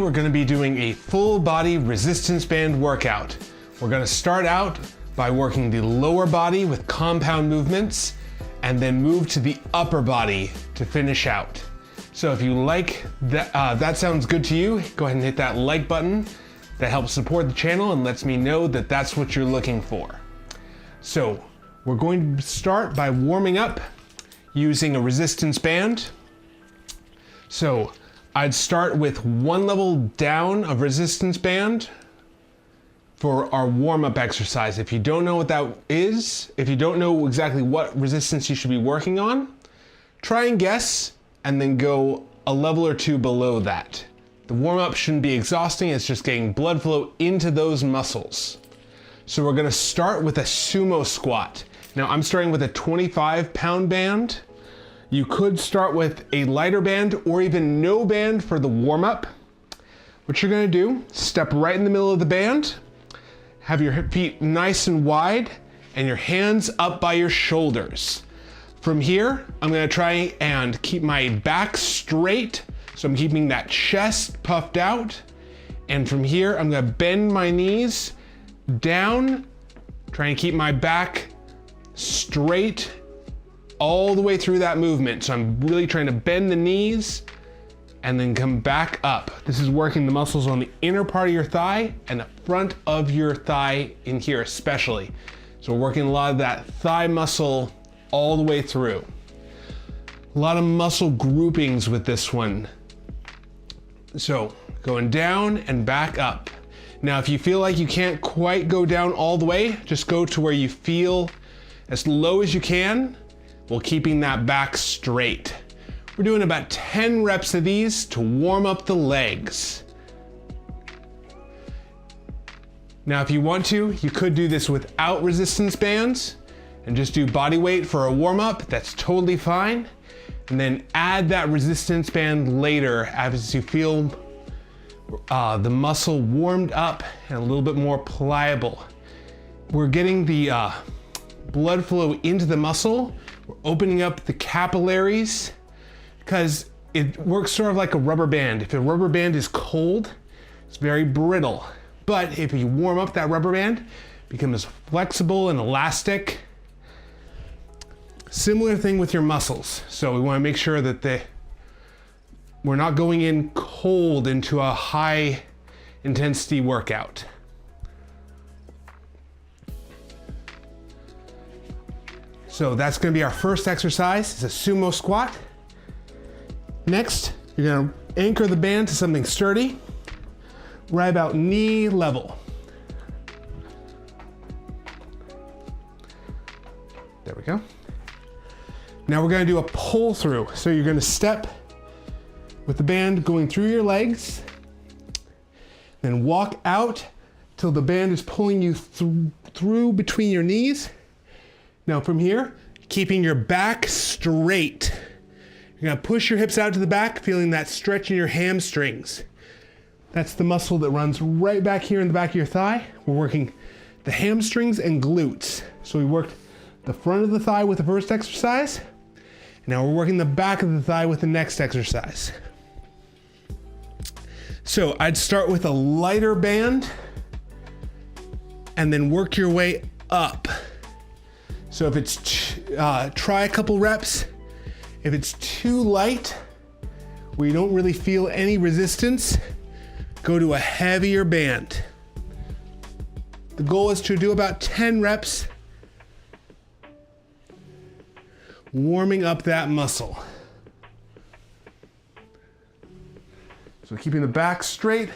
we're gonna be doing a full body resistance band workout. We're gonna start out by working the lower body with compound movements and then move to the upper body to finish out. So if you like that, that sounds good to you, go ahead and hit that like button. That helps support the channel and lets me know that that's what you're looking for. So we're going to start by warming up using a resistance band. So I'd start with one level down of resistance band for our warm-up exercise. If you don't know what that is, if you don't know exactly what resistance you should be working on, try and guess and then go a level or two below that. The warm-up shouldn't be exhausting, it's just getting blood flow into those muscles. So we're gonna start with a sumo squat. Now I'm starting with a 25-pound band. You could start with a lighter band or even no band for the warm-up. What you're gonna do, step right in the middle of the band, have your feet nice and wide, and your hands up by your shoulders. From here, I'm gonna try and keep my back straight, so I'm keeping that chest puffed out. And from here, I'm gonna bend my knees down, try and keep my back straight all the way through that movement. So I'm really trying to bend the knees and then come back up. This is working the muscles on the inner part of your thigh and the front of your thigh in here especially. So we're working a lot of that thigh muscle all the way through. A lot of muscle groupings with this one. So going down and back up. Now, if you feel like you can't quite go down all the way, just go to where you feel as low as you can, while keeping that back straight. We're doing about 10 reps of these to warm up the legs. Now, if you want to, you could do this without resistance bands and just do body weight for a warm up. That's totally fine. And then add that resistance band later as you feel the muscle warmed up and a little bit more pliable. We're getting the blood flow into the muscle. We're opening up the capillaries because it works sort of like a rubber band. If a rubber band is cold, it's very brittle. But if you warm up that rubber band, it becomes flexible and elastic. Similar thing with your muscles. So we want to make sure that we're not going in cold into a high intensity workout. So that's gonna be our first exercise. It's a sumo squat. Next, you're gonna anchor the band to something sturdy, right about knee level. There we go. Now we're gonna do a pull through. So you're gonna step with the band going through your legs, then walk out till the band is pulling you through between your knees. Now from here, keeping your back straight. You're gonna push your hips out to the back, feeling that stretch in your hamstrings. That's the muscle that runs right back here in the back of your thigh. We're working the hamstrings and glutes. So we worked the front of the thigh with the first exercise. Now we're working the back of the thigh with the next exercise. So I'd start with a lighter band and then work your way up. So if it's, try a couple reps. If it's too light, where you don't really feel any resistance, go to a heavier band. The goal is to do about 10 reps, warming up that muscle. So keeping the back straight,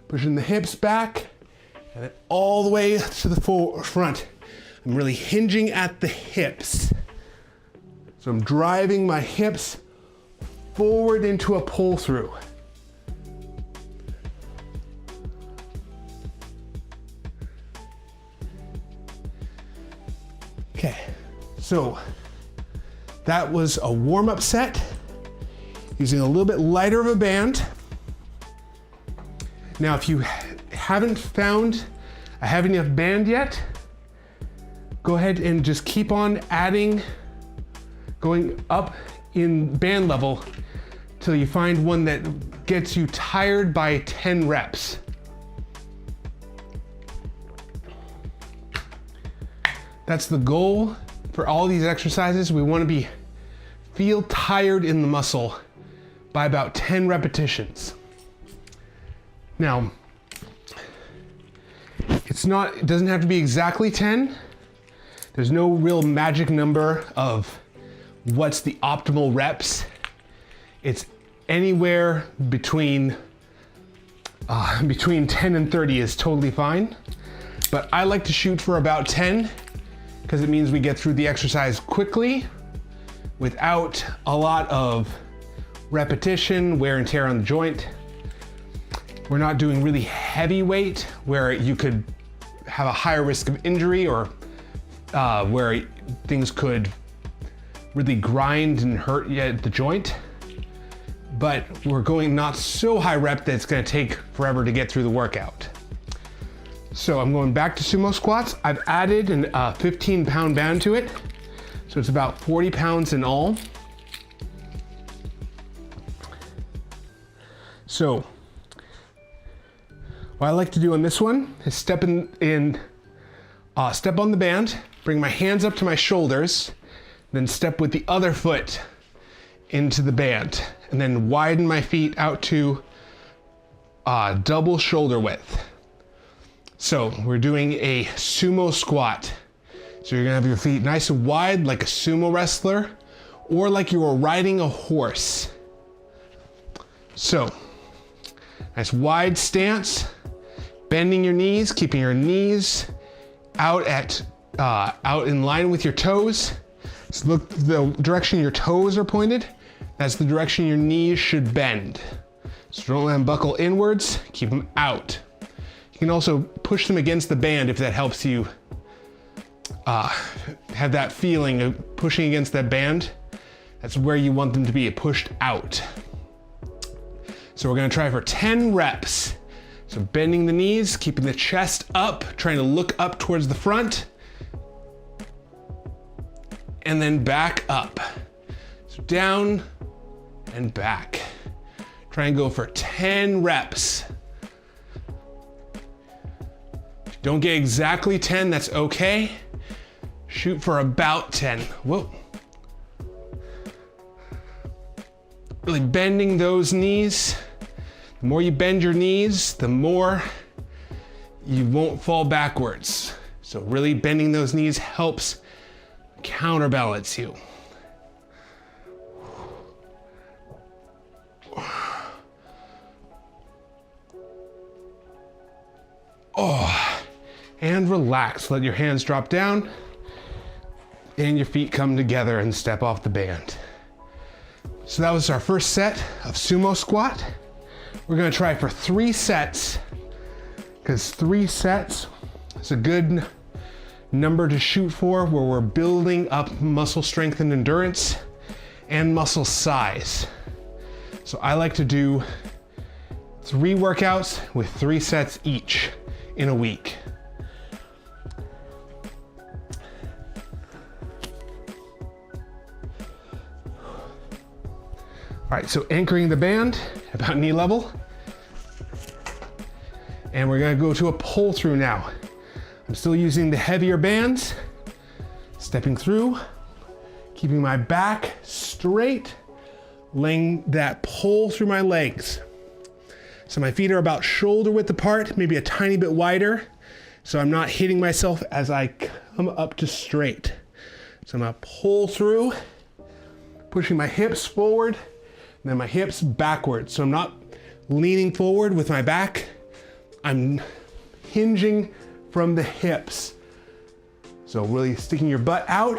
pushing the hips back, and then all the way to the front. I'm really hinging at the hips. So I'm driving my hips forward into a pull through. Okay, so that was a warm-up set using a little bit lighter of a band. Now, if you haven't found a heavy enough band yet, go ahead and just keep on adding, going up in band level till you find one that gets you tired by 10 reps. That's the goal for all these exercises. We want to feel tired in the muscle by about 10 repetitions. Now, it doesn't have to be exactly 10. There's no real magic number of what's the optimal reps. It's anywhere between 10 and 30 is totally fine. But I like to shoot for about 10 because it means we get through the exercise quickly without a lot of repetition, wear and tear on the joint. We're not doing really heavy weight where you could have a higher risk of injury or where things could really grind and hurt you at the joint. But we're going not so high rep that it's gonna take forever to get through the workout. So I'm going back to sumo squats. I've added a 15-pound band to it. So it's about 40 pounds in all. So what I like to do on this one is step on the band, bring my hands up to my shoulders, then step with the other foot into the band, and then widen my feet out to double shoulder width. So we're doing a sumo squat. So you're gonna have your feet nice and wide like a sumo wrestler or like you were riding a horse. So, nice wide stance, bending your knees, keeping your knees out in line with your toes. So look the direction your toes are pointed. That's the direction your knees should bend. So don't let them buckle inwards, keep them out. You can also push them against the band if that helps you have that feeling of pushing against that band. That's where you want them to be, pushed out. So we're gonna try for 10 reps. So bending the knees, keeping the chest up, trying to look up towards the front, and then back up. So down and back. Try and go for 10 reps. If you don't get exactly 10, that's okay. Shoot for about 10. Whoa. Really bending those knees. The more you bend your knees, the more you won't fall backwards. So really bending those knees helps counterbalance you. Oh, and relax. Let your hands drop down and your feet come together and step off the band. So that was our first set of sumo squat. We're gonna try for 3 sets because 3 sets is a good number to shoot for where we're building up muscle strength and endurance and muscle size. So I like to do 3 workouts with 3 sets each in a week. All right, so anchoring the band about knee level. And we're gonna go to a pull through now. I'm still using the heavier bands, stepping through, keeping my back straight, laying that pull through my legs. So my feet are about shoulder width apart, maybe a tiny bit wider, so I'm not hitting myself as I come up to straight. So I'm gonna pull through, pushing my hips forward, and then my hips backwards. So I'm not leaning forward with my back, I'm hinging from the hips. So really sticking your butt out,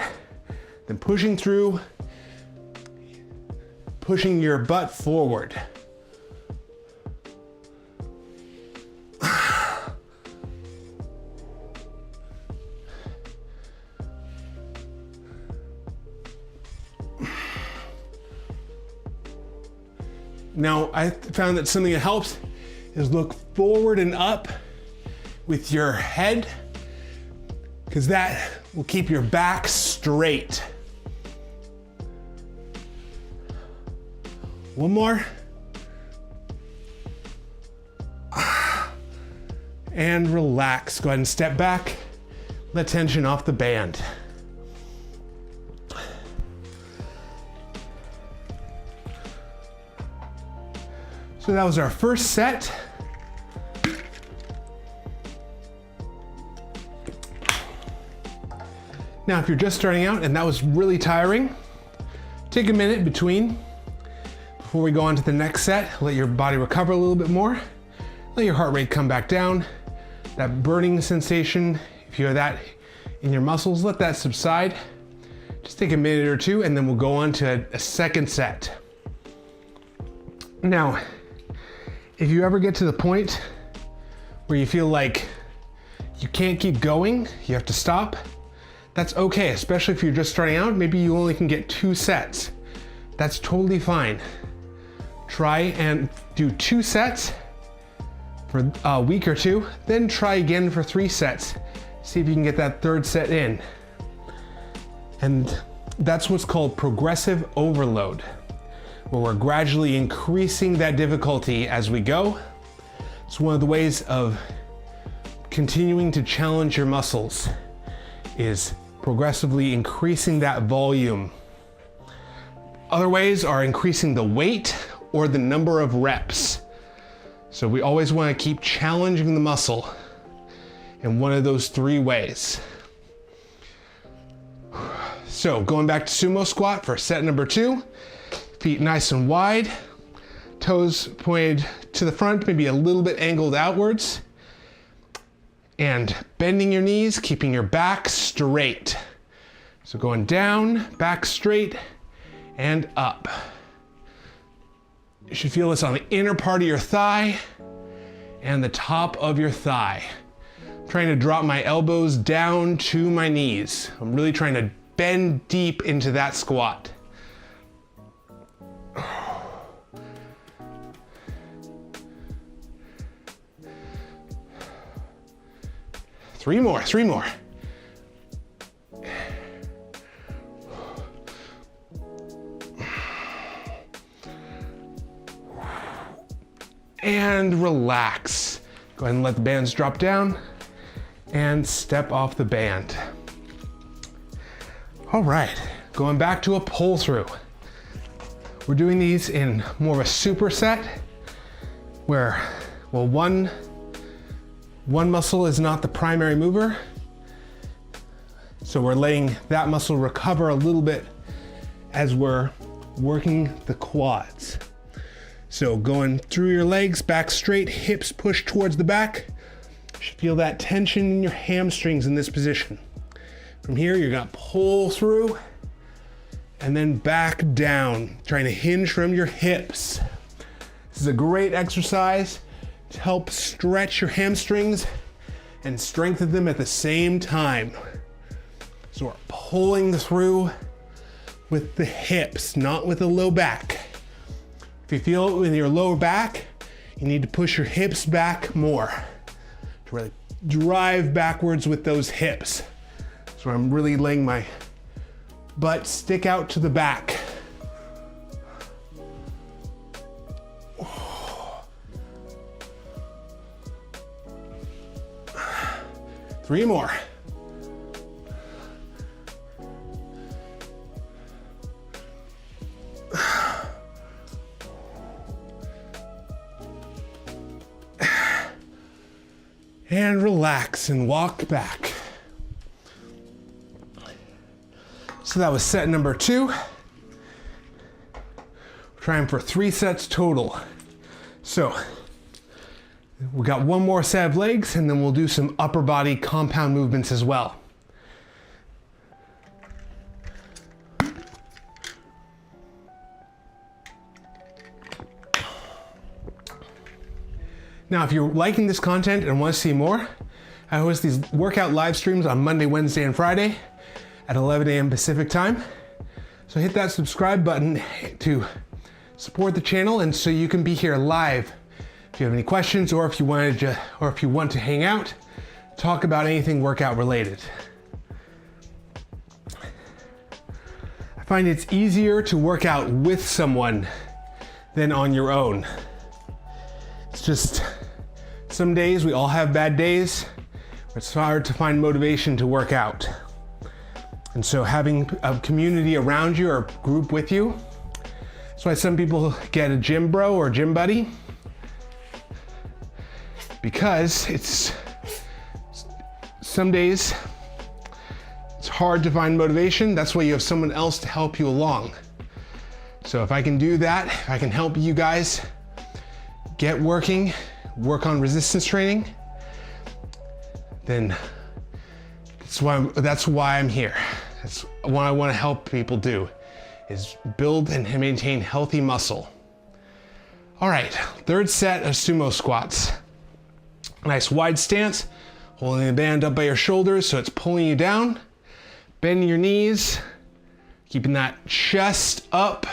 then pushing through, pushing your butt forward. Now, I found that something that helps is look forward and up with your head, because that will keep your back straight. One more. and relax. Go ahead and step back, let tension off the band. So that was our first set. Now, if you're just starting out and that was really tiring, take a minute before we go on to the next set. Let your body recover a little bit more. Let your heart rate come back down. That burning sensation, if you have that in your muscles, let that subside. Just take a minute or two and then we'll go on to a second set. Now, if you ever get to the point where you feel like you can't keep going, you have to stop, that's okay, especially if you're just starting out. Maybe you only can get 2 sets. That's totally fine. Try and do 2 sets for a week or 2, then try again for 3 sets. See if you can get that 3rd set in. And that's what's called progressive overload, where we're gradually increasing that difficulty as we go. It's one of the ways of continuing to challenge your muscles, is progressively increasing that volume. Other ways are increasing the weight or the number of reps. So we always want to keep challenging the muscle in one of those 3 ways. So going back to sumo squat for set number 2, feet nice and wide, toes pointed to the front, maybe a little bit angled outwards, and bending your knees, keeping your back straight. So going down, back straight, and up. You should feel this on the inner part of your thigh and the top of your thigh. I'm trying to drop my elbows down to my knees. I'm really trying to bend deep into that squat. 3 more, 3 more. And relax. Go ahead and let the bands drop down and step off the band. All right, going back to a pull through. We're doing these in more of a superset where, well, one muscle is not the primary mover. So we're letting that muscle recover a little bit as we're working the quads. So going through your legs, back straight, hips push towards the back. You should feel that tension in your hamstrings in this position. From here, you're gonna pull through and then back down, trying to hinge from your hips. This is a great exercise to help stretch your hamstrings and strengthen them at the same time. So we're pulling through with the hips, not with the low back. If you feel it with your lower back, you need to push your hips back more to really drive backwards with those hips. So I'm really letting my butt stick out to the back. Three more. And relax and walk back. So that was set number 2. We're trying for 3 sets total. So we got one more set of legs and then we'll do some upper body compound movements as well. Now, if you're liking this content and want to see more, I host these workout live streams on Monday, Wednesday, and Friday at 11 a.m. Pacific time. So hit that subscribe button to support the channel and so you can be here live. If you have any questions or if you want to hang out, talk about anything workout related. I find it's easier to work out with someone than on your own. It's Some days, we all have bad days. It's hard to find motivation to work out. And so having a community around you or a group with you, that's why some people get a gym bro or gym buddy, because some days it's hard to find motivation. That's why you have someone else to help you along. So if I can do that, if I can help you guys get working, work on resistance training, then that's why I'm here. That's what I want to help people do, is build and maintain healthy muscle. All right, third set of sumo squats. Nice wide stance, holding the band up by your shoulders so it's pulling you down. Bending your knees, keeping that chest up.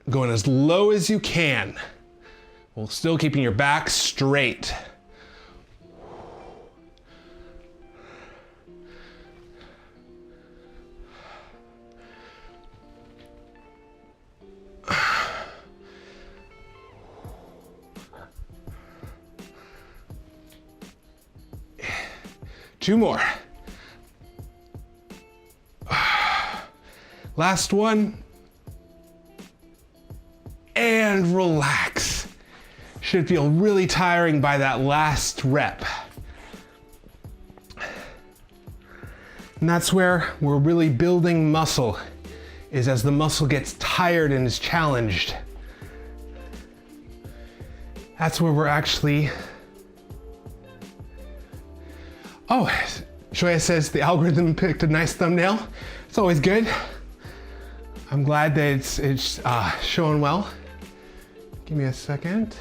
Going as low as you can, while still keeping your back straight. Two more. Last one. And relax. Should feel really tiring by that last rep. And that's where we're really building muscle, is as the muscle gets tired and is challenged. That's where we're actually... Oh, Shoya says the algorithm picked a nice thumbnail. It's always good. I'm glad that it's showing well. Give me a second.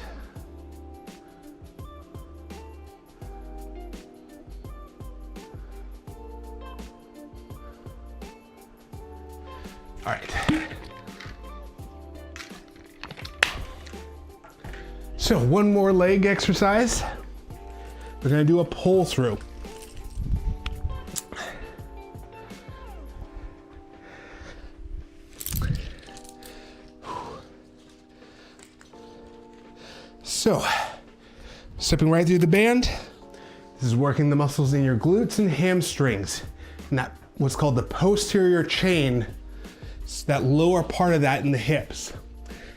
All right. So one more leg exercise. We're gonna do a pull through. So, stepping right through the band, this is working the muscles in your glutes and hamstrings, and that what's called the posterior chain, it's that lower part of that in the hips.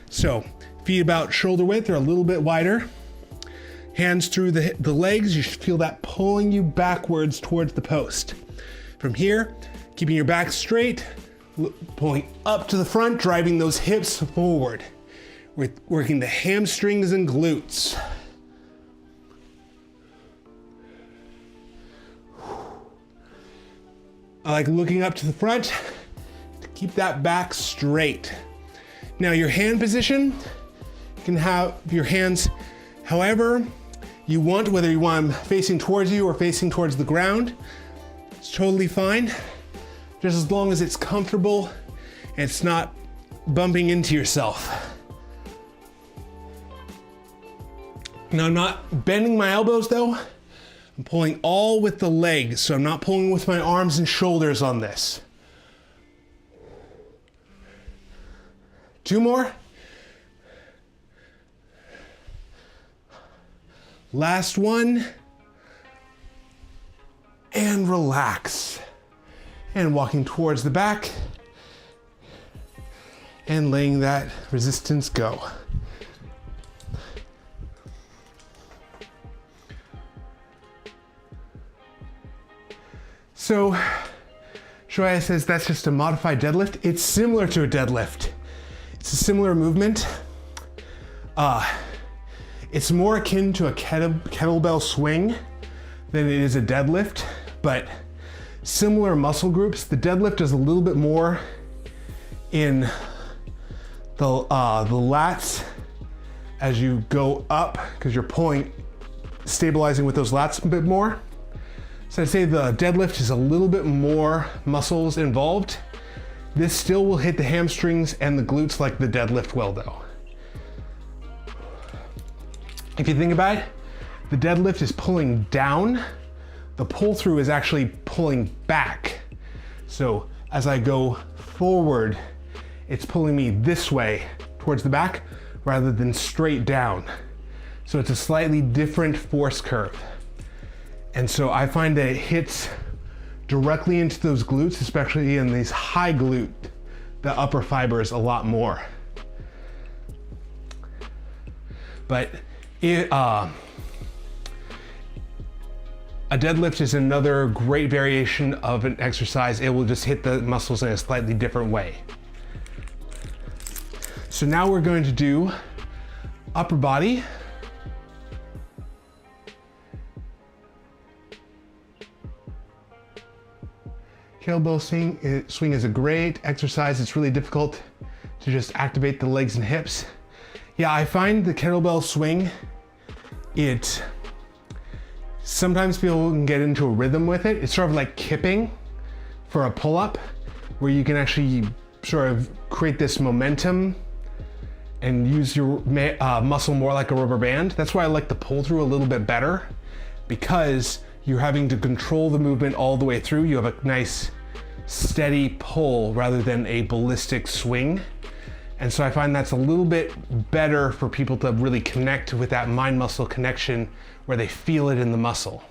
So, feet about shoulder width or a little bit wider, hands through the legs, you should feel that pulling you backwards towards the post. From here, keeping your back straight, pulling up to the front, driving those hips forward. We're working the hamstrings and glutes. I like looking up to the front to keep that back straight. Now your hand position, you can have your hands however you want, whether you want them facing towards you or facing towards the ground. It's totally fine, just as long as it's comfortable and it's not bumping into yourself. Now I'm not bending my elbows though. I'm pulling all with the legs, so I'm not pulling with my arms and shoulders on this. Two more. Last one. And relax. And walking towards the back. And letting that resistance go. So, Shoya says that's just a modified deadlift. It's similar to a deadlift. It's a similar movement. It's more akin to a kettlebell swing than it is a deadlift, but similar muscle groups. The deadlift is a little bit more in the lats as you go up, because you're stabilizing with those lats a bit more. So I'd say the deadlift is a little bit more muscles involved. This still will hit the hamstrings and the glutes like the deadlift will though. If you think about it, the deadlift is pulling down. The pull through is actually pulling back. So as I go forward, it's pulling me this way towards the back rather than straight down. So it's a slightly different force curve. And so I find that it hits directly into those glutes, especially in these high glute, the upper fibers a lot more. But a deadlift is another great variation of an exercise. It will just hit the muscles in a slightly different way. So now we're going to do upper body. Kettlebell swing is a great exercise. It's really difficult to just activate the legs and hips. Yeah, I find the kettlebell swing, sometimes people can get into a rhythm with it. It's sort of like kipping for a pull-up, where you can actually sort of create this momentum and use your muscle more like a rubber band. That's why I like the pull-through a little bit better, because you're having to control the movement all the way through. You have a nice steady pull rather than a ballistic swing. And so I find that's a little bit better for people to really connect with that mind-muscle connection where they feel it in the muscle.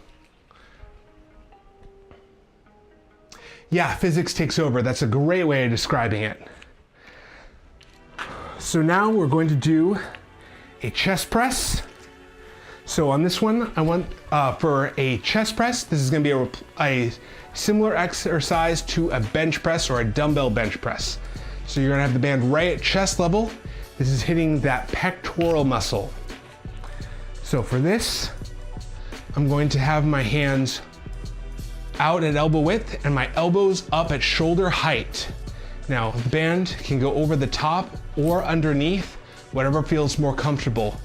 Yeah, physics takes over. That's a great way of describing it. So now we're going to do a chest press. So on this one, I want for a chest press, this is going to be a similar exercise to a bench press or a dumbbell bench press. So you're going to have the band right at chest level. This is hitting that pectoral muscle. So for this, I'm going to have my hands out at elbow width and my elbows up at shoulder height. Now, the band can go over the top or underneath, whatever feels more comfortable.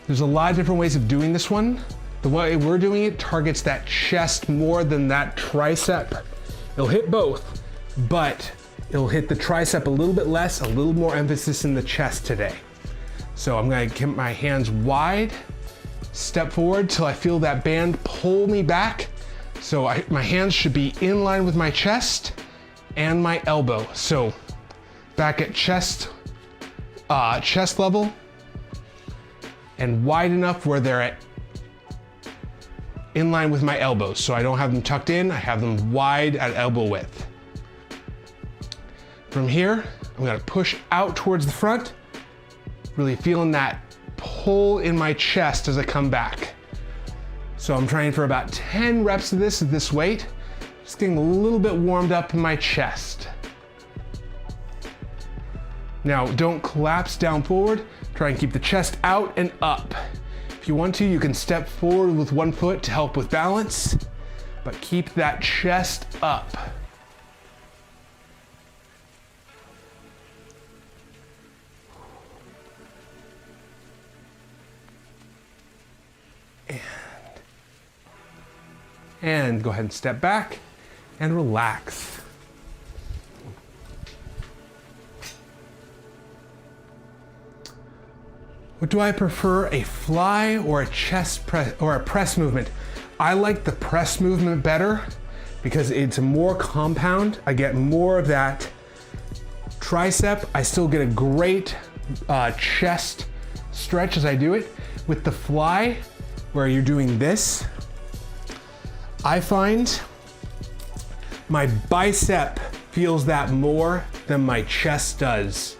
There's a lot of different ways of doing this one. The way we're doing it targets that chest more than that tricep. It'll hit both, but it'll hit the tricep a little bit less, a little more emphasis in the chest today. So I'm gonna keep my hands wide, step forward till I feel that band pull me back. So my hands should be in line with my chest and my elbow. So back at chest level, and wide enough where they're in line with my elbows. So I don't have them tucked in, I have them wide at elbow width. From here, I'm gonna push out towards the front, really feeling that pull in my chest as I come back. So I'm trying for about 10 reps of this at this weight, just getting a little bit warmed up in my chest. Now, don't collapse down forward. Try and keep the chest out and up. If you want to, you can step forward with one foot to help with balance, but keep that chest up. And go ahead and step back and relax. What do I prefer, a fly or a chest press or a press movement? I like the press movement better because it's more compound. I get more of that tricep. I still get a great chest stretch as I do it. With the fly, where you're doing this, I find my bicep feels that more than my chest does,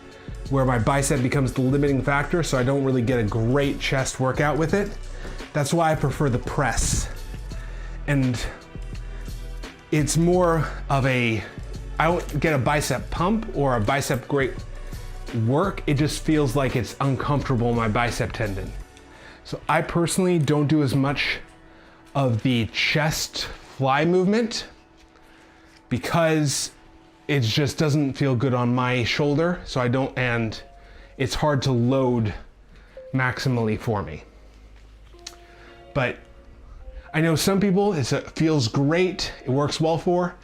where my bicep becomes the limiting factor, so I don't really get a great chest workout with it. That's why I prefer the press. And it's more of I don't get a bicep pump or a bicep great work. It just feels like it's uncomfortable in my bicep tendon. So I personally don't do as much of the chest fly movement because it just doesn't feel good on my shoulder, so I don't, and it's hard to load maximally for me. But I know some people, it feels great, it works well for,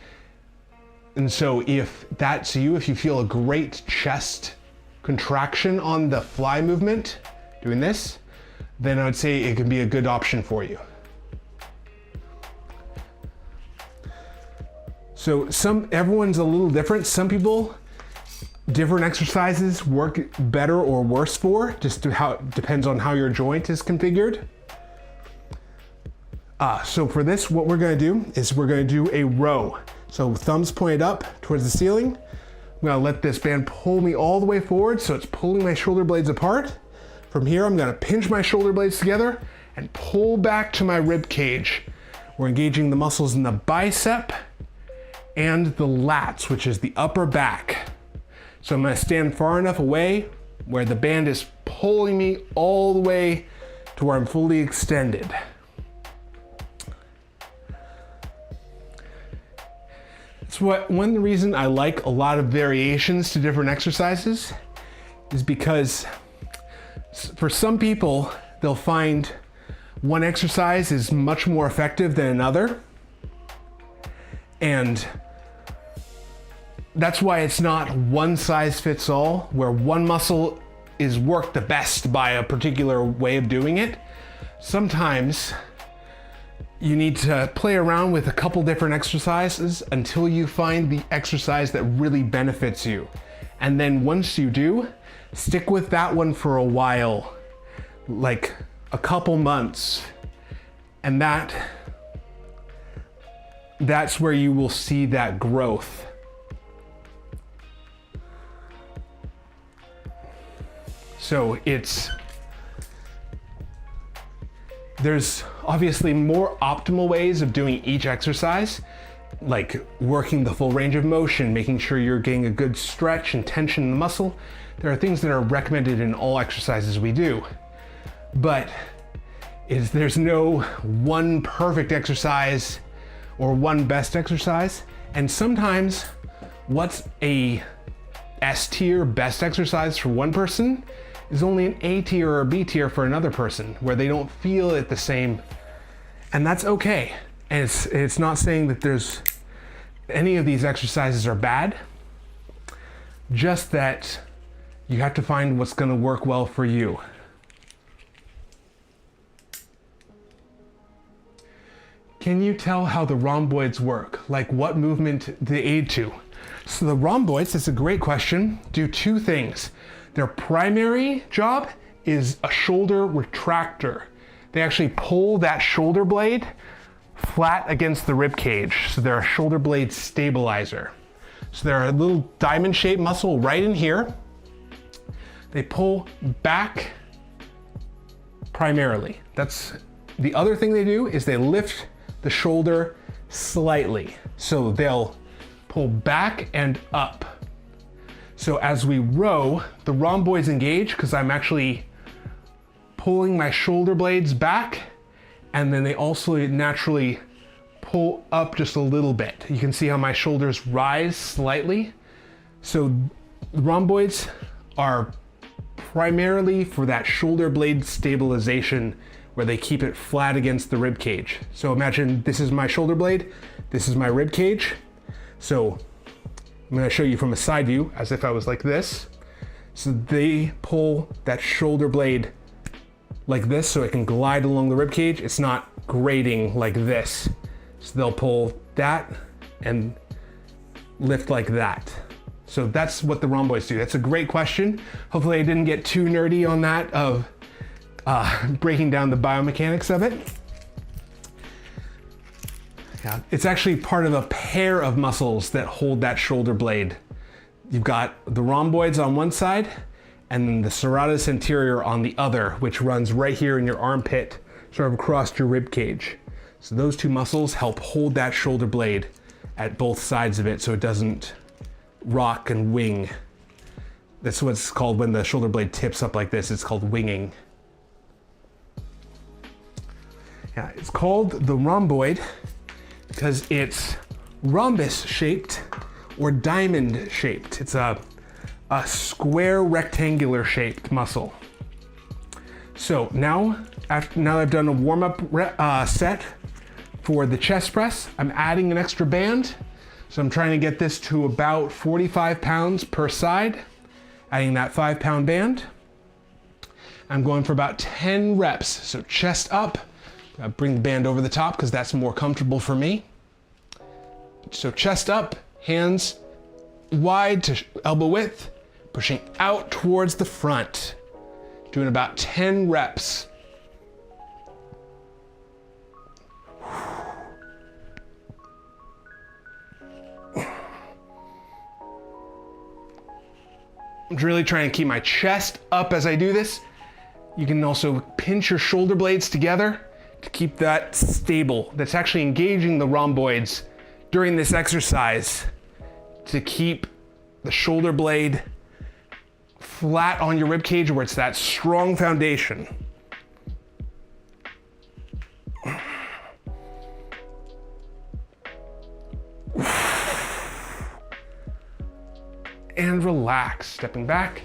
and so if that's you, if you feel a great chest contraction on the fly movement, doing this, then I would say it can be a good option for you. So everyone's a little different. Some people different exercises work better or worse for, just depends on how your joint is configured. So for this, what we're gonna do is we're gonna do a row. So thumbs pointed up towards the ceiling. I'm gonna let this band pull me all the way forward so it's pulling my shoulder blades apart. From here, I'm gonna pinch my shoulder blades together and pull back to my rib cage. We're engaging the muscles in the bicep and the lats, which is the upper back. So I'm gonna stand far enough away where the band is pulling me all the way to where I'm fully extended. That's one reason I like a lot of variations to different exercises is because for some people, they'll find one exercise is much more effective than another. And that's why it's not one size fits all, where one muscle is worked the best by a particular way of doing it. Sometimes you need to play around with a couple different exercises until you find the exercise that really benefits you. And then once you do, stick with that one for a while, like a couple months. And that's where you will see that growth. So there's obviously more optimal ways of doing each exercise, like working the full range of motion, making sure you're getting a good stretch and tension in the muscle. There are things that are recommended in all exercises we do, but there's no one perfect exercise or one best exercise. And sometimes what's a S tier best exercise for one person is only an A tier or a B tier for another person, where they don't feel it the same. And that's okay. And it's not saying that there's any of these exercises are bad, just that you have to find what's gonna work well for you. Can you tell how the rhomboids work? Like what movement they aid to? So the rhomboids, it's a great question, do two things. Their primary job is a shoulder retractor. They actually pull that shoulder blade flat against the rib cage. So they're a shoulder blade stabilizer. So they're a little diamond shaped muscle right in here. They pull back primarily. That's the other thing they do is they lift the shoulder slightly. So they'll pull back and up. So as we row, the rhomboids engage because I'm actually pulling my shoulder blades back, and then they also naturally pull up just a little bit. You can see how my shoulders rise slightly. So the rhomboids are primarily for that shoulder blade stabilization where they keep it flat against the rib cage. So imagine this is my shoulder blade, this is my rib cage. So I'm gonna show you from a side view as if I was like this. So they pull that shoulder blade like this so it can glide along the rib cage. It's not grating like this. So they'll pull that and lift like that. So that's what the rhomboids do. That's a great question. Hopefully I didn't get too nerdy on that of breaking down the biomechanics of it. Yeah, it's actually part of a pair of muscles that hold that shoulder blade. You've got the rhomboids on one side and then the serratus anterior on the other, which runs right here in your armpit, sort of across your rib cage. So those two muscles help hold that shoulder blade at both sides of it so it doesn't rock and wing. That's what it's called when the shoulder blade tips up like this. It's called winging. Yeah, it's called the rhomboid because it's rhombus shaped or diamond shaped. It's a square rectangular shaped muscle. So now I've done a warm-up set for the chest press, I'm adding an extra band. So I'm trying to get this to about 45 pounds per side, adding that 5-pound band. I'm going for about 10 reps. So chest up, bring the band over the top because that's more comfortable for me. So chest up, hands wide to elbow width, pushing out towards the front. Doing about 10 reps. I'm really trying to keep my chest up as I do this. You can also pinch your shoulder blades together to keep that stable. That's actually engaging the rhomboids during this exercise to keep the shoulder blade flat on your rib cage where it's that strong foundation. And relax, stepping back.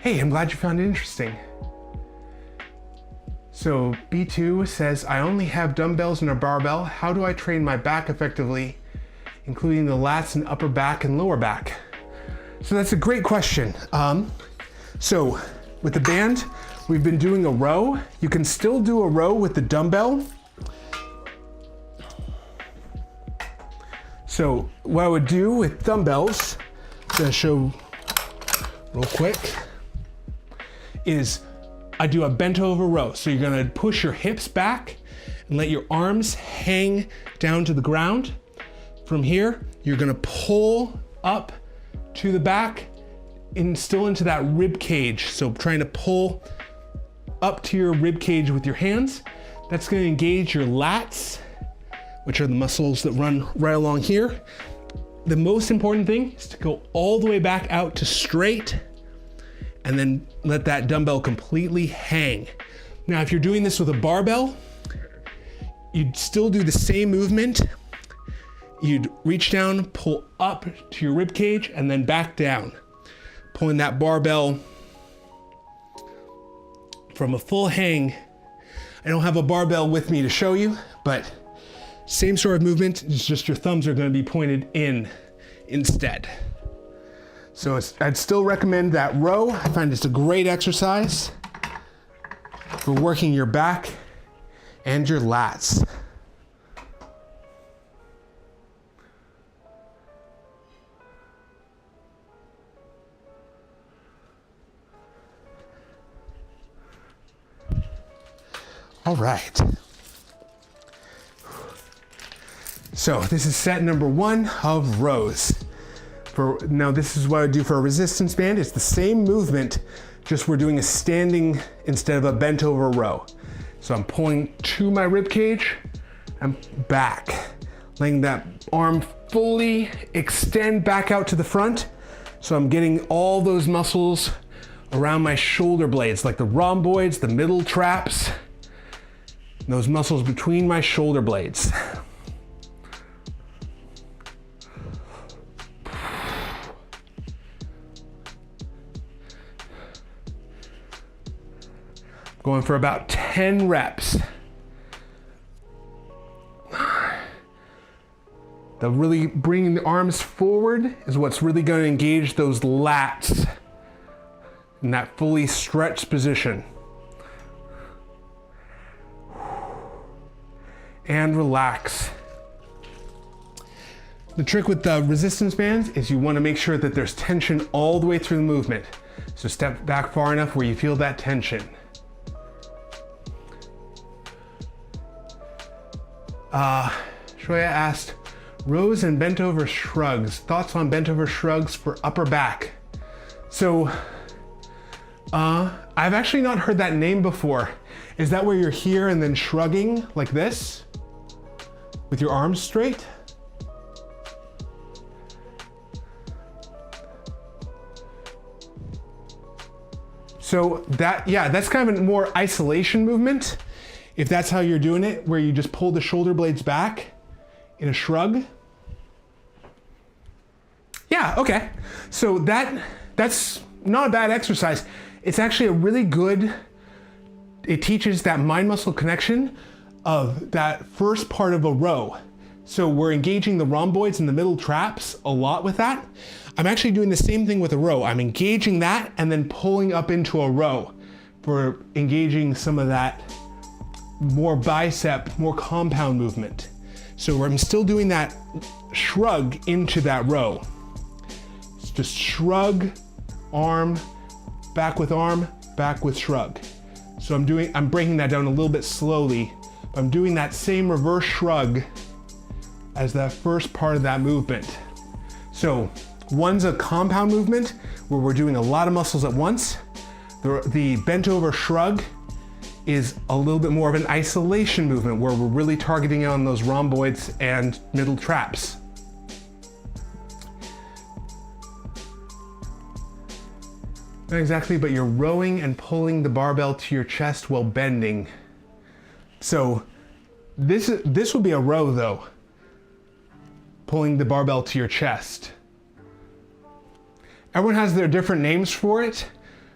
Hey, I'm glad you found it interesting. So B2 says, I only have dumbbells and a barbell. How do I train my back effectively, including the lats and upper back and lower back? So that's a great question. So with the band, we've been doing a row. You can still do a row with the dumbbell. So what I would do with dumbbells, I'm gonna show real quick, is I do a bent over row. So you're gonna push your hips back and let your arms hang down to the ground. From here, you're gonna pull up to the back and still into that rib cage. So trying to pull up to your rib cage with your hands. That's gonna engage your lats, which are the muscles that run right along here. The most important thing is to go all the way back out to straight and then let that dumbbell completely hang. Now, if you're doing this with a barbell, you'd still do the same movement. You'd reach down, pull up to your rib cage, and then back down. Pulling that barbell from a full hang. I don't have a barbell with me to show you, but same sort of movement, it's just your thumbs are gonna be pointed in instead. So I'd still recommend that row. I find it's a great exercise for working your back and your lats. All right. So this is set number 1 of rows. Now this is what I do for a resistance band. It's the same movement, just we're doing a standing instead of a bent over row. So I'm pulling to my rib cage and back, letting that arm fully extend back out to the front. So I'm getting all those muscles around my shoulder blades, like the rhomboids, the middle traps, those muscles between my shoulder blades. Going for about 10 reps. The really bringing the arms forward is what's really going to engage those lats in that fully stretched position. And relax. The trick with the resistance bands is you want to make sure that there's tension all the way through the movement. So step back far enough where you feel that tension. Shoya asked, rows and bent over shrugs. Thoughts on bent over shrugs for upper back? So, I've actually not heard that name before. Is that where you're here and then shrugging like this? With your arms straight? So that's kind of a more isolation movement. If that's how you're doing it, where you just pull the shoulder blades back in a shrug. Yeah, okay. So that's not a bad exercise. It's actually a really good, it teaches that mind muscle connection of that first part of a row. So we're engaging the rhomboids and the middle traps a lot with that. I'm actually doing the same thing with a row. I'm engaging that and then pulling up into a row for engaging some of that more bicep, more compound movement. So I'm still doing that shrug into that row. It's just shrug, arm, back with shrug. So I'm breaking that down a little bit slowly, but I'm doing that same reverse shrug as that first part of that movement. So one's a compound movement where we're doing a lot of muscles at once. The bent over shrug is a little bit more of an isolation movement where we're really targeting on those rhomboids and middle traps. Not exactly, but you're rowing and pulling the barbell to your chest while bending. So this would be a row though, pulling the barbell to your chest. Everyone has their different names for it.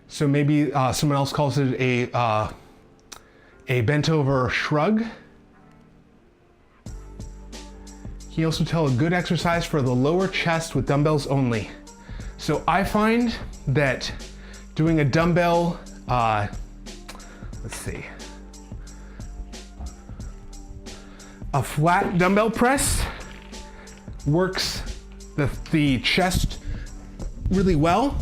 So maybe someone else calls it a bent over shrug. Can you also tell a good exercise for the lower chest with dumbbells only? So I find that doing a dumbbell, let's see, a flat dumbbell press works the chest really well.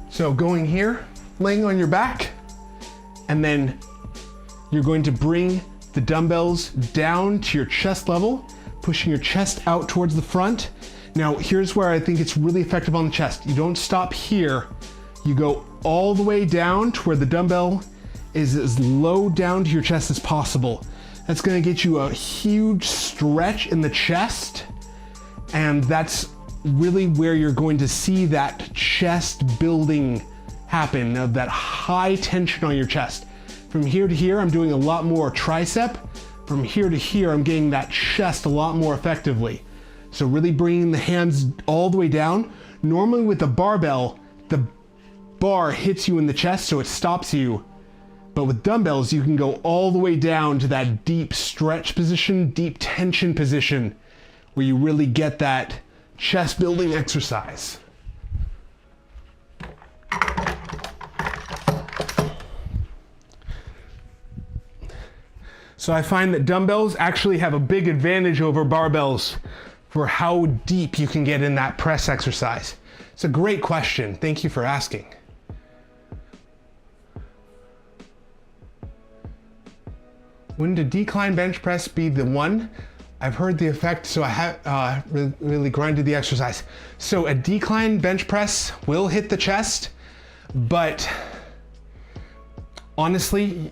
So going here, laying on your back, and then you're going to bring the dumbbells down to your chest level, pushing your chest out towards the front. Now, here's where I think it's really effective on the chest. You don't stop here. You go all the way down to where the dumbbell is as low down to your chest as possible. That's gonna get you a huge stretch in the chest, and that's really where you're going to see that chest building happen, of that high tension on your chest. From here to here, I'm doing a lot more tricep. From here to here, I'm getting that chest a lot more effectively. So really bringing the hands all the way down. Normally with the barbell, the bar hits you in the chest, so it stops you. But with dumbbells, you can go all the way down to that deep stretch position, deep tension position, where you really get that chest building exercise. So I find that dumbbells actually have a big advantage over barbells for how deep you can get in that press exercise. It's a great question. Thank you for asking. Wouldn't a decline bench press be the one? I've heard the effect, so I have really grinded the exercise. So a decline bench press will hit the chest, but honestly,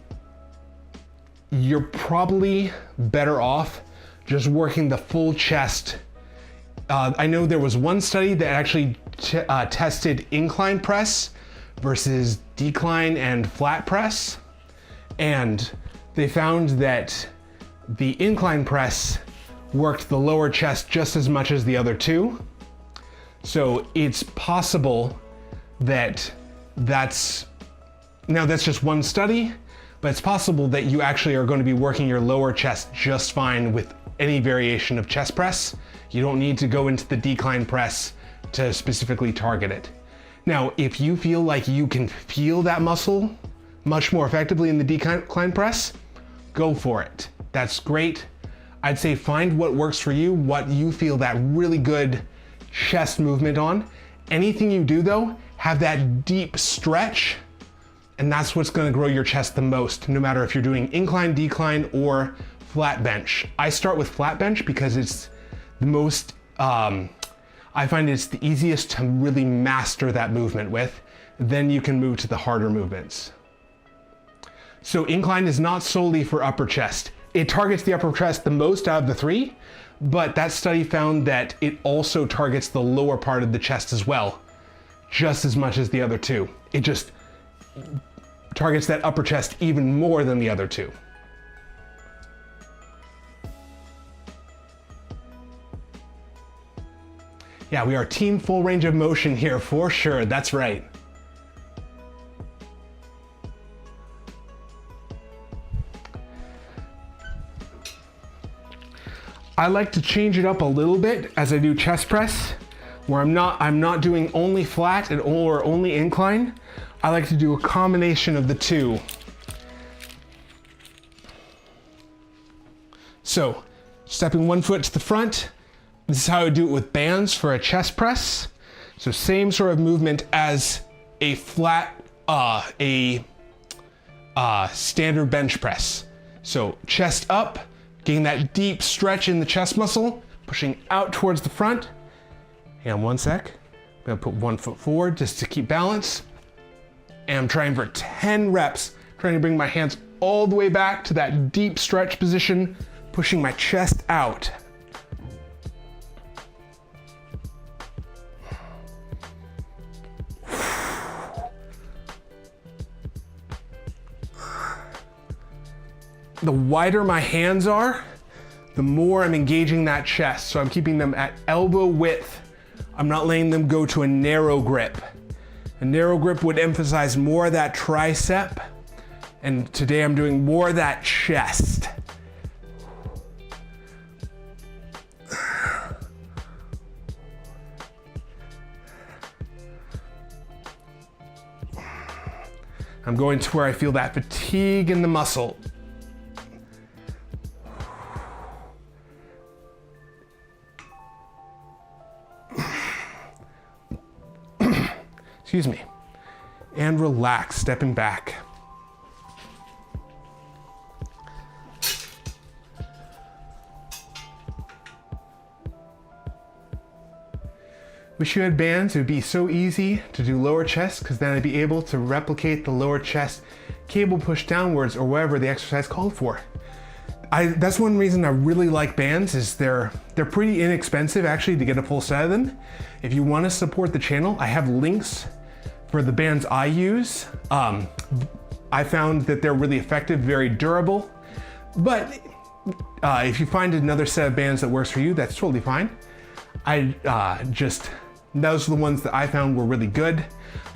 you're probably better off just working the full chest. I know there was one study that actually tested incline press versus decline and flat press, and they found that the incline press worked the lower chest just as much as the other two. So it's possible that that's just one study, but it's possible that you actually are going to be working your lower chest just fine with any variation of chest press. You don't need to go into the decline press to specifically target it. Now, if you feel like you can feel that muscle much more effectively in the decline press, go for it. That's great. I'd say find what works for you, what you feel that really good chest movement on. Anything you do though, have that deep stretch, and that's what's gonna grow your chest the most, no matter if you're doing incline, decline, or flat bench. I start with flat bench because it's the most, I find it's the easiest to really master that movement with. Then you can move to the harder movements. So incline is not solely for upper chest. It targets the upper chest the most out of the three, but that study found that it also targets the lower part of the chest as well, just as much as the other two. It just targets that upper chest even more than the other two. Yeah, we are team full range of motion here for sure, that's right. I like to change it up a little bit as I do chest press, where I'm not doing only flat or only incline. I like to do a combination of the two. So stepping one foot to the front, this is how I do it with bands for a chest press. So same sort of movement as a flat, standard bench press. So chest up, getting that deep stretch in the chest muscle, pushing out towards the front. Hang on one sec. I'm gonna put 1 foot forward just to keep balance. And I'm trying for 10 reps, trying to bring my hands all the way back to that deep stretch position, pushing my chest out. The wider my hands are, the more I'm engaging that chest. So I'm keeping them at elbow width. I'm not letting them go to a narrow grip. A narrow grip would emphasize more of that tricep, and today I'm doing more of that chest. I'm going to where I feel that fatigue in the muscle. Excuse me. And relax, stepping back. Wish you had bands. It would be so easy to do lower chest, because then I'd be able to replicate the lower chest cable push downwards or whatever the exercise called for. That's one reason I really like bands, is they're pretty inexpensive actually to get a full set of them. If you want to support the channel, I have links for the bands I use. I found that they're really effective, very durable, but if you find another set of bands that works for you, that's totally fine. Those are the ones that I found were really good.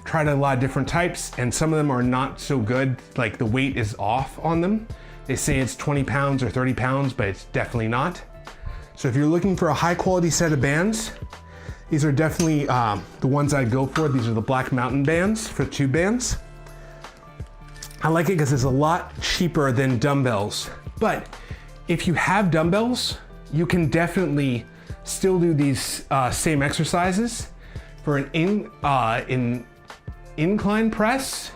Tried a lot of different types, and some of them are not so good, like the weight is off on them. They say it's 20 pounds or 30 pounds, but it's definitely not. So if you're looking for a high quality set of bands, these are definitely the ones I'd go for. These are the Black Mountain bands for tube bands. I like it because it's a lot cheaper than dumbbells. But if you have dumbbells, you can definitely still do these same exercises. For an incline press,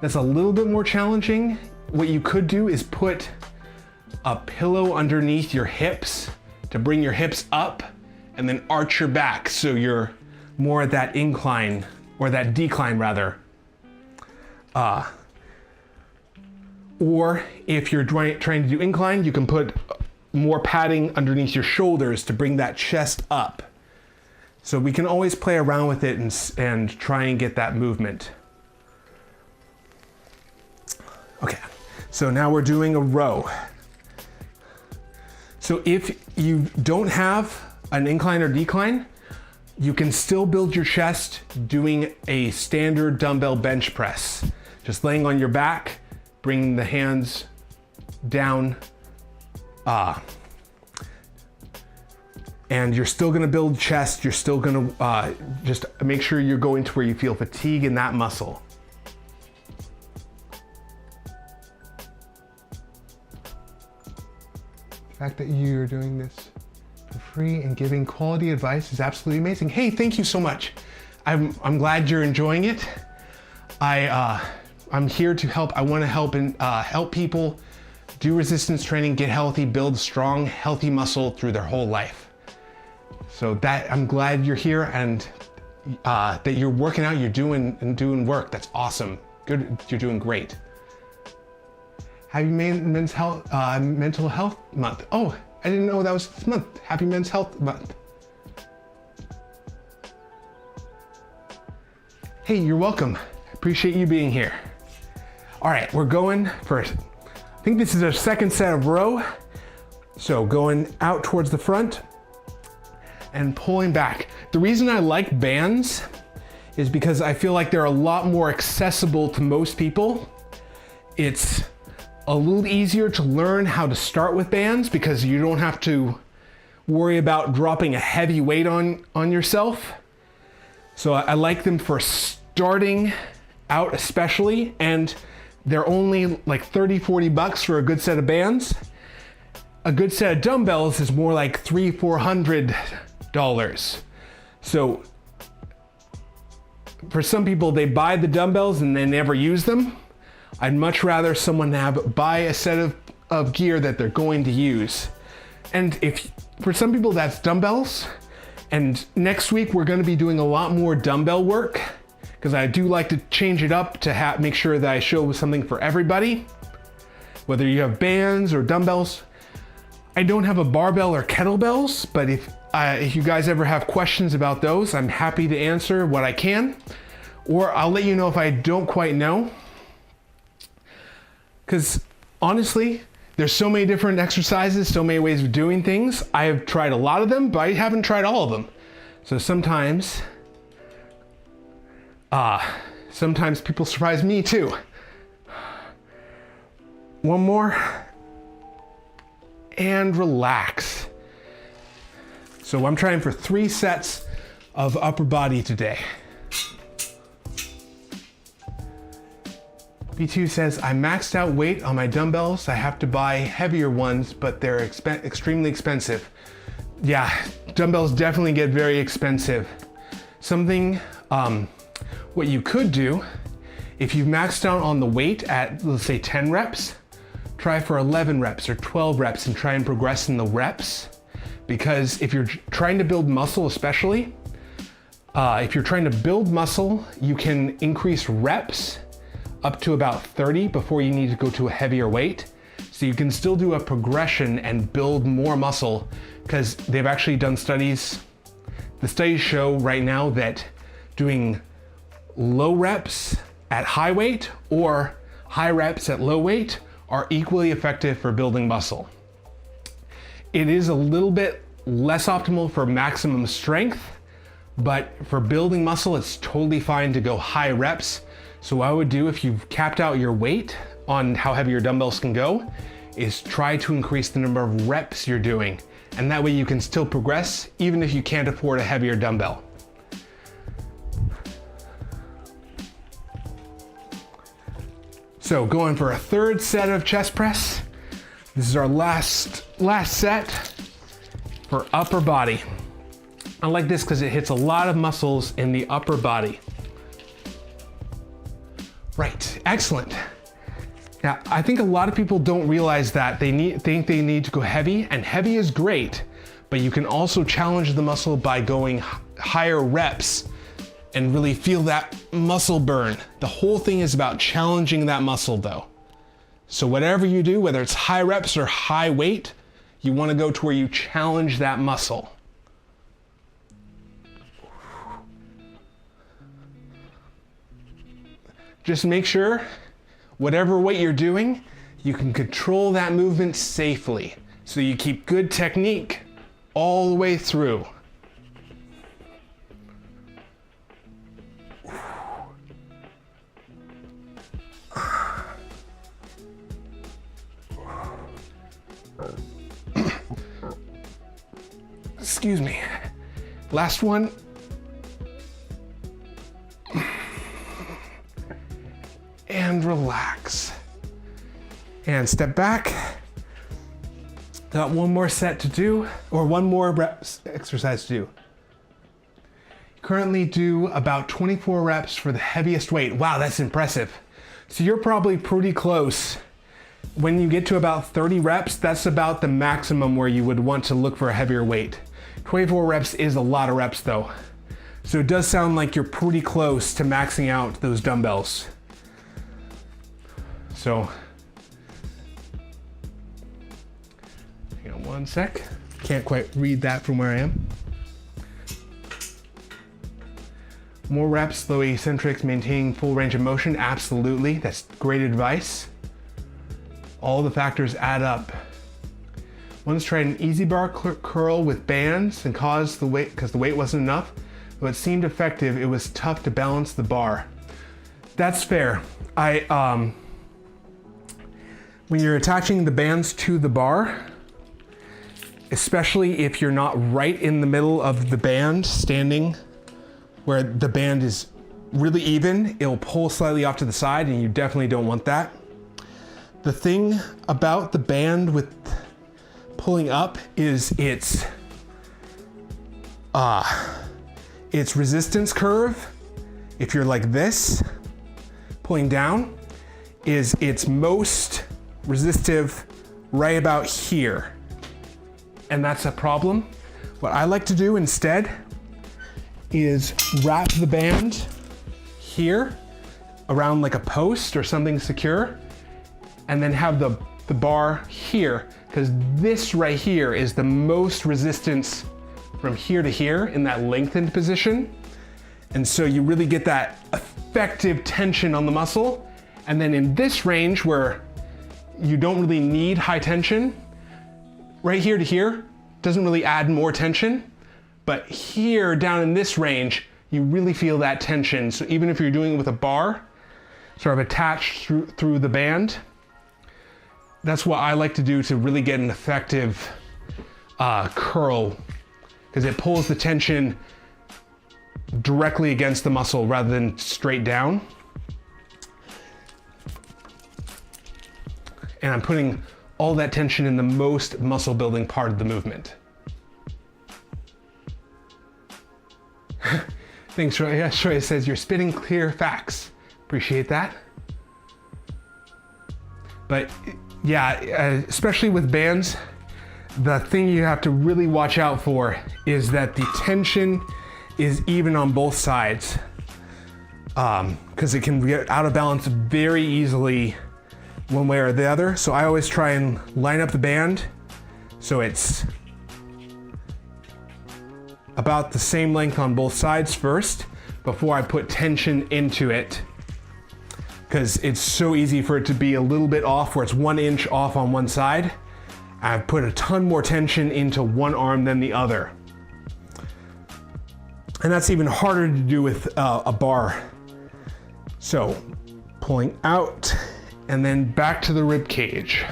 that's a little bit more challenging. What you could do is put a pillow underneath your hips to bring your hips up, and then arch your back so you're more at that incline, or that decline rather. Or if you're trying to do incline, you can put more padding underneath your shoulders to bring that chest up. So we can always play around with it and try and get that movement. Okay, so now we're doing a row. So if you don't have an incline or decline, you can still build your chest doing a standard dumbbell bench press. Just laying on your back, bringing the hands down, and you're still gonna build chest. You're still gonna just make sure you're going to where you feel fatigue in that muscle. The fact that you're doing this for free and giving quality advice is absolutely amazing. Hey, thank you so much. I'm glad you're enjoying it. I'm here to help. I want to help and help people do resistance training, get healthy, build strong, healthy muscle through their whole life. So I'm glad you're here, and that you're working out, you're doing work. That's awesome. Good, you're doing great. Happy Mental Health Month. Oh, I didn't know that was this month. Happy Men's Health Month. Hey, you're welcome. Appreciate you being here. All right, we're going first. I think this is our second set of row. So going out towards the front and pulling back. The reason I like bands is because I feel like they're a lot more accessible to most people. It's a little easier to learn how to start with bands because you don't have to worry about dropping a heavy weight on yourself. So I like them for starting out especially, and they're only like 30, 40 bucks for a good set of bands. a good set of dumbbells is more like $300-400. So for some people, they buy the dumbbells and they never use them. I'd much rather someone buy a set of gear that they're going to use. And if for some people that's dumbbells, and next week we're going to be doing a lot more dumbbell work because I do like to change it up to make sure that I show something for everybody. Whether you have bands or dumbbells. I don't have a barbell or kettlebells, but if you guys ever have questions about those, I'm happy to answer what I can, or I'll let you know if I don't quite know. Because honestly, there's so many different exercises, so many ways of doing things. I have tried a lot of them, but I haven't tried all of them. So sometimes people surprise me too. One more, and relax. So I'm trying for 3 sets of upper body today. B2 says, I maxed out weight on my dumbbells. I have to buy heavier ones, but they're extremely expensive. Yeah, dumbbells definitely get very expensive. What you could do, if you've maxed out on the weight at, let's say 10 reps, try for 11 reps or 12 reps and try and progress in the reps. Because if you're trying to build muscle, especially, if you're trying to build muscle, you can increase reps up to about 30 before you need to go to a heavier weight. So you can still do a progression and build more muscle, because they've actually done studies. The studies show right now that doing low reps at high weight or high reps at low weight are equally effective for building muscle. It is a little bit less optimal for maximum strength, but for building muscle, it's totally fine to go high reps. So what I would do if you've capped out your weight on how heavy your dumbbells can go is try to increase the number of reps you're doing. And that way you can still progress even if you can't afford a heavier dumbbell. So going for a 3rd set of chest press. This is our last set for upper body. I like this because it hits a lot of muscles in the upper body. Right, excellent. Now, I think a lot of people don't realize that think they need to go heavy, and heavy is great, but you can also challenge the muscle by going higher reps and really feel that muscle burn. The whole thing is about challenging that muscle though. So whatever you do, whether it's high reps or high weight, you want to go to where you challenge that muscle. Just make sure, whatever weight you're doing, you can control that movement safely. So you keep good technique all the way through. Excuse me. Last one. And relax. And step back. Got one more set to do, or one more exercise to do. Currently do about 24 reps for the heaviest weight. Wow, that's impressive. So you're probably pretty close. When you get to about 30 reps, that's about the maximum where you would want to look for a heavier weight. 24 reps is a lot of reps though. So it does sound like you're pretty close to maxing out those dumbbells. So, hang on one sec. Can't quite read that from where I am. More reps, low eccentrics, maintaining full range of motion. Absolutely, that's great advice. All the factors add up. Once tried an easy bar curl with bands and caused the weight, because the weight wasn't enough. Though it seemed effective, it was tough to balance the bar. That's fair. When you're attaching the bands to the bar, especially if you're not right in the middle of the band, standing where the band is really even, it'll pull slightly off to the side and you definitely don't want that. The thing about the band with pulling up is its resistance curve. If you're like this, pulling down is its most resistive right about here. And that's a problem. What I like to do instead is wrap the band here around like a post or something secure, and then have the bar here, because this right here is the most resistance from here to here in that lengthened position. And so you really get that effective tension on the muscle. And then in this range where you don't really need high tension, right here to here doesn't really add more tension, but here down in this range, you really feel that tension. So even if you're doing it with a bar, sort of attached through the band, that's what I like to do to really get an effective curl, because it pulls the tension directly against the muscle rather than straight down. And I'm putting all that tension in the most muscle building part of the movement. Thanks, Troy. Yeah, Troy says you're spitting clear facts. Appreciate that. But yeah, especially with bands, the thing you have to really watch out for is that the tension is even on both sides, because it can get out of balance very easily one way or the other. So I always try and line up the band so it's about the same length on both sides first before I put tension into it, because it's so easy for it to be a little bit off, where it's 1 inch off on one side. I've put a ton more tension into one arm than the other. And that's even harder to do with a bar. So pulling out and then back to the rib cage.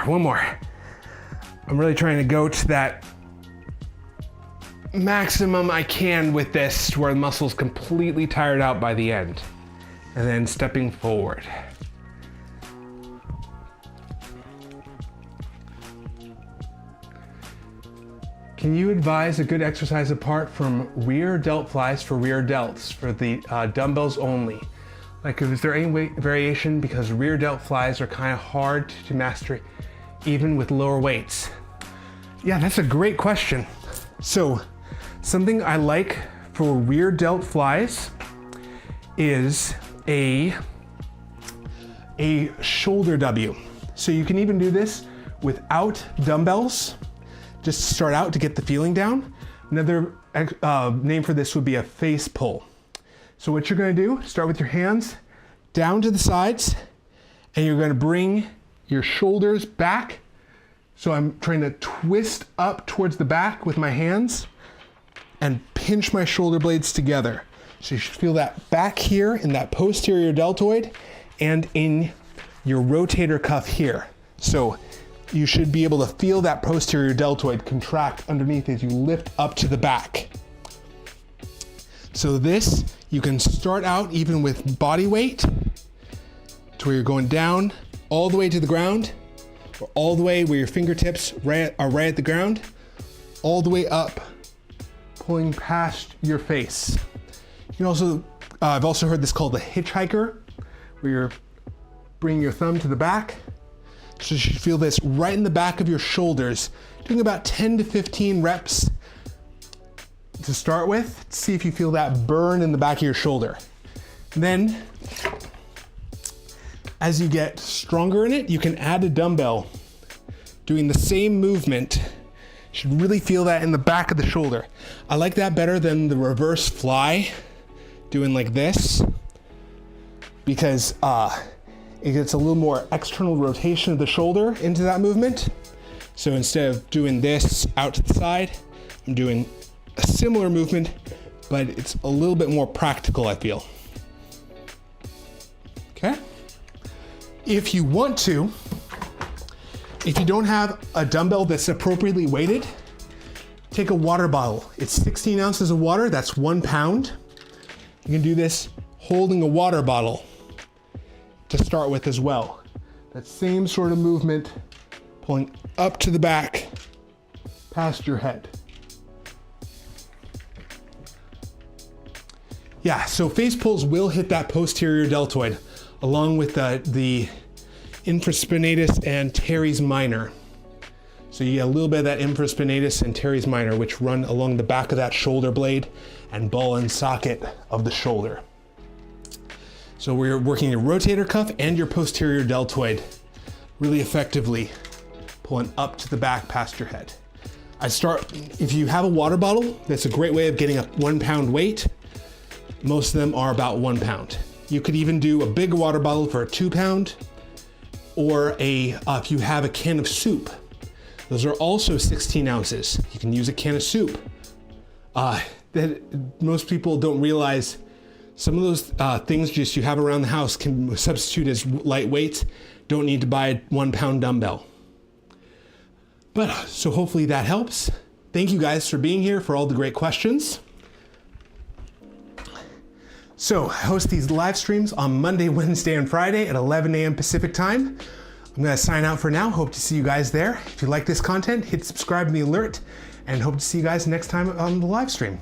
One more. I'm really trying to go to that maximum I can with this, where the muscle's completely tired out by the end. And then stepping forward. Can you advise a good exercise apart from rear delt flies for rear delts, for the dumbbells only? Like, is there any variation, because rear delt flies are kind of hard to master even with lower weights? Yeah, that's a great question. So something I like for rear delt flies is a shoulder W. So you can even do this without dumbbells, just to start out to get the feeling down. Another name for this would be a face pull. So what you're gonna do, start with your hands down to the sides, and you're gonna bring your shoulders back. So I'm trying to twist up towards the back with my hands and pinch my shoulder blades together. So you should feel that back here in that posterior deltoid and in your rotator cuff here. So you should be able to feel that posterior deltoid contract underneath as you lift up to the back. So this, you can start out even with body weight, to where you're going down all the way to the ground, or all the way where your fingertips are right at the ground, all the way up, pulling past your face. You can also, I've also heard this called the hitchhiker, where you're bringing your thumb to the back. So you should feel this right in the back of your shoulders, doing about 10 to 15 reps to start with. See if you feel that burn in the back of your shoulder. And then, as you get stronger in it, you can add a dumbbell. Doing the same movement, you should really feel that in the back of the shoulder. I like that better than the reverse fly, doing like this, because it gets a little more external rotation of the shoulder into that movement. So instead of doing this out to the side, I'm doing a similar movement, but it's a little bit more practical, I feel. Okay? If you want to, if you don't have a dumbbell that's appropriately weighted, take a water bottle. It's 16 ounces of water, that's 1 pound. You can do this holding a water bottle to start with as well. That same sort of movement, pulling up to the back, past your head. Yeah, so face pulls will hit that posterior deltoid along with the infraspinatus and teres minor. So you get a little bit of that infraspinatus and teres minor, which run along the back of that shoulder blade and ball and socket of the shoulder. So we're working your rotator cuff and your posterior deltoid really effectively, pulling up to the back past your head. If you have a water bottle, that's a great way of getting a 1 pound weight. Most of them are about 1 pound. You could even do a big water bottle for a 2 pound, or if you have a can of soup. Those are also 16 ounces. You can use a can of soup. That most people don't realize some of those things just you have around the house can substitute as light weights. Don't need to buy a 1 pound dumbbell. But so hopefully that helps. Thank you guys for being here, for all the great questions. So I host these live streams on Monday, Wednesday, and Friday at 11 a.m. Pacific time. I'm gonna sign out for now. Hope to see you guys there. If you like this content, hit subscribe to the alert, and hope to see you guys next time on the live stream.